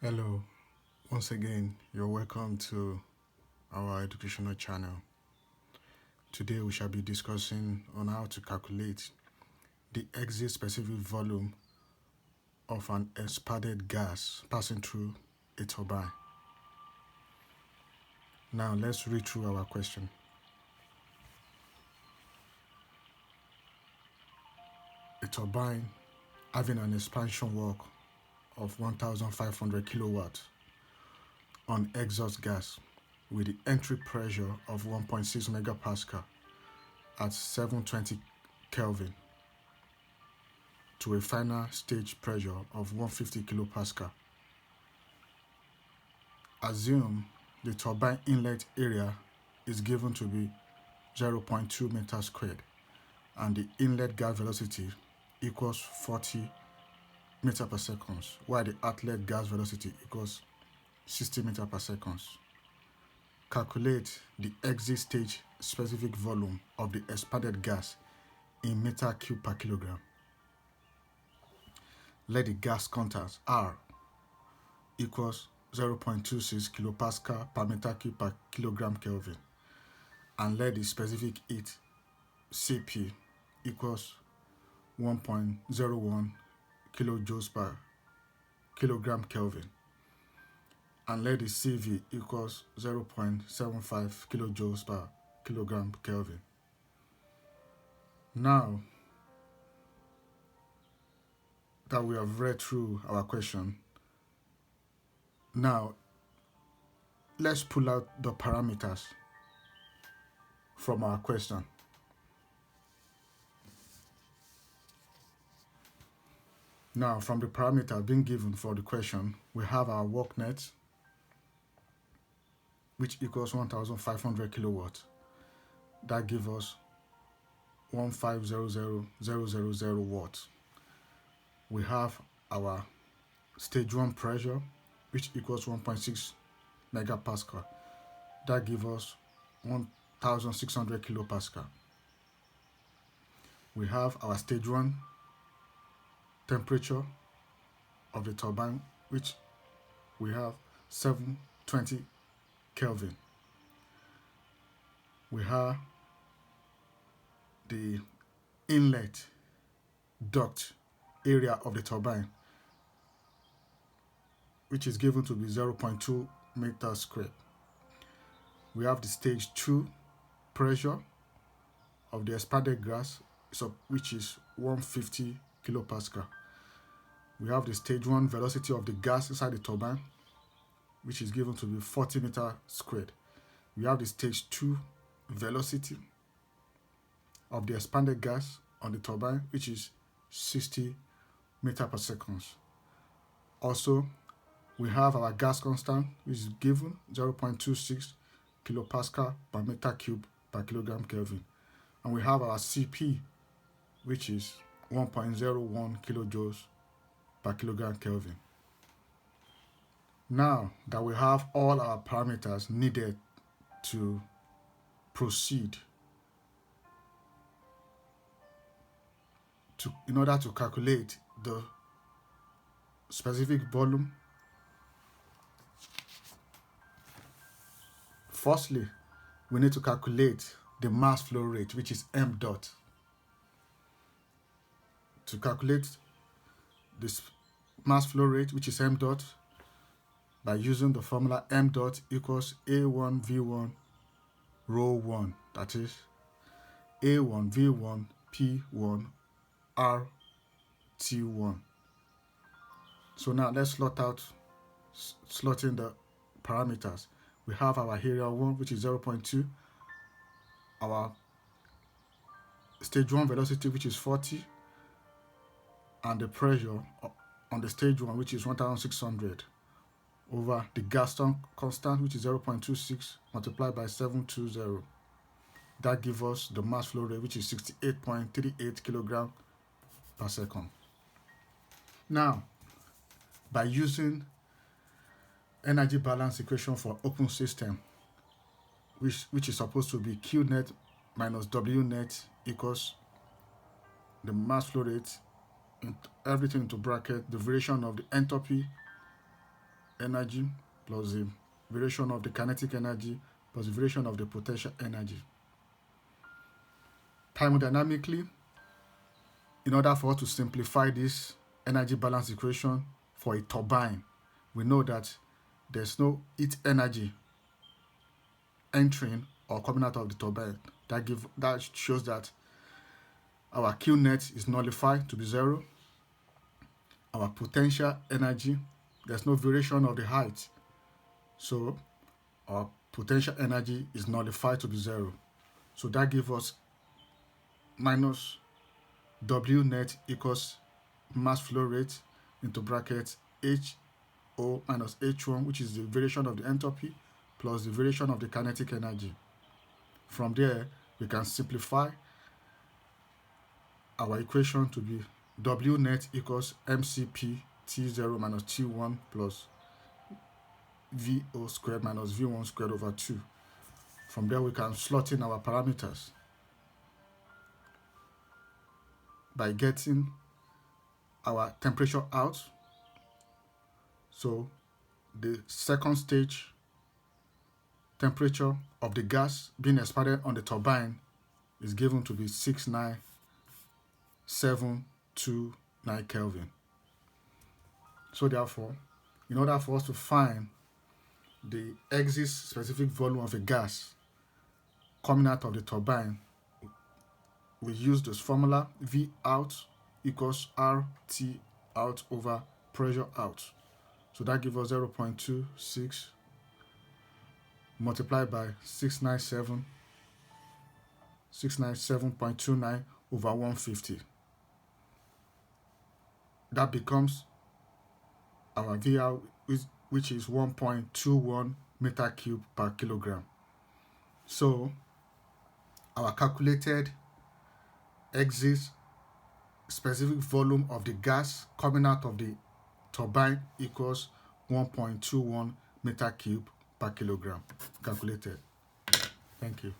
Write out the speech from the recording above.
Hello, once again, you're welcome to our educational channel. Today we shall be discussing on how to calculate the exit specific volume of an expanded gas passing through a turbine. Now let's read through our question. A turbine having an expansion work of 1500 kilowatts on exhaust gas with the entry pressure of 1.6 megapascal at 720 Kelvin to a final stage pressure of 150 kilopascal. Assume the turbine inlet area is given to be 0.2 meters squared and the inlet gas velocity equals 40 meters per second, while the outlet gas velocity equals 60 meters per second. Calculate the exit stage specific volume of the expanded gas in meter cube per kilogram. Let the gas content R equals 0.26 kilopascal per meter cube per kilogram Kelvin, and let the specific heat Cp equals 1.01 kilojoules per kilogram Kelvin, and let the Cv equals 0.75 kilojoules per kilogram Kelvin. Now that we have read through our question, now let's pull out the parameters from our question. Now, from the parameter being given for the question, we have our work net, which equals 1500 kilowatts. That gives us 1500000 watts. We have our stage 1 pressure, which equals 1.6 megapascal. That gives us 1600 kilopascal. We have our stage 1 temperature of the turbine, which we have 720 Kelvin. We have the inlet duct area of the turbine, which is given to be 0.2 meters squared. We have the stage 2 pressure of the expanded gas, which is 150 kilopascal. We have the stage 1 velocity of the gas inside the turbine, which is given to be 40 meters squared. We have the stage 2 velocity of the expanded gas on the turbine, which is 60 meters per second. Also, we have our gas constant, which is given 0.26 kilopascal per meter cube per kilogram Kelvin. And we have our Cp, which is 1.01 kilojoules per kilogram Kelvin. Now that we have all our parameters needed to proceed in order to calculate the specific volume, firstly, we need to calculate the mass flow rate, which is m dot. To calculate this mass flow rate, which is m dot, by using the formula m dot equals A1 V1 rho 1, that is A1 V1 P1 R T1. So now let's slot in the parameters. We have our area 1, which is 0.2, our stage 1 velocity, which is 40, and the pressure on the stage 1, which is 1600, over the gas constant, which is 0.26 multiplied by 720. That gives us the mass flow rate, which is 68.38 kilogram per second. Now, by using energy balance equation for open system, which is supposed to be Q net minus W net equals the mass flow rate, everything into bracket, the variation of the entropy energy plus the variation of the kinetic energy plus the variation of the potential energy. Thermodynamically, in order for us to simplify this energy balance equation for a turbine, we know that there's no heat energy entering or coming out of the turbine. That shows that our Q net is nullified to be 0. Our potential energy, there's no variation of the height, so our potential energy is nullified to be 0. So that gives us minus W net equals mass flow rate into brackets HO minus H1, which is the variation of the entropy plus the variation of the kinetic energy. From there, we can simplify our equation to be W net equals MCP T0 minus T1 plus VO squared minus V1 squared over 2. From there, we can slot in our parameters by getting our temperature out. So the second stage temperature of the gas being expanded on the turbine is given to be 69729 Kelvin. So therefore, in order for us to find the exit specific volume of a gas coming out of the turbine, we use this formula: V out equals RT out over pressure out. So that gives us 0.26 multiplied by 697.29 over 150. That becomes our VR, which is 1.21 meter cube per kilogram. So our calculated exit specific volume of the gas coming out of the turbine equals 1.21 meter cube per kilogram calculated. Thank you.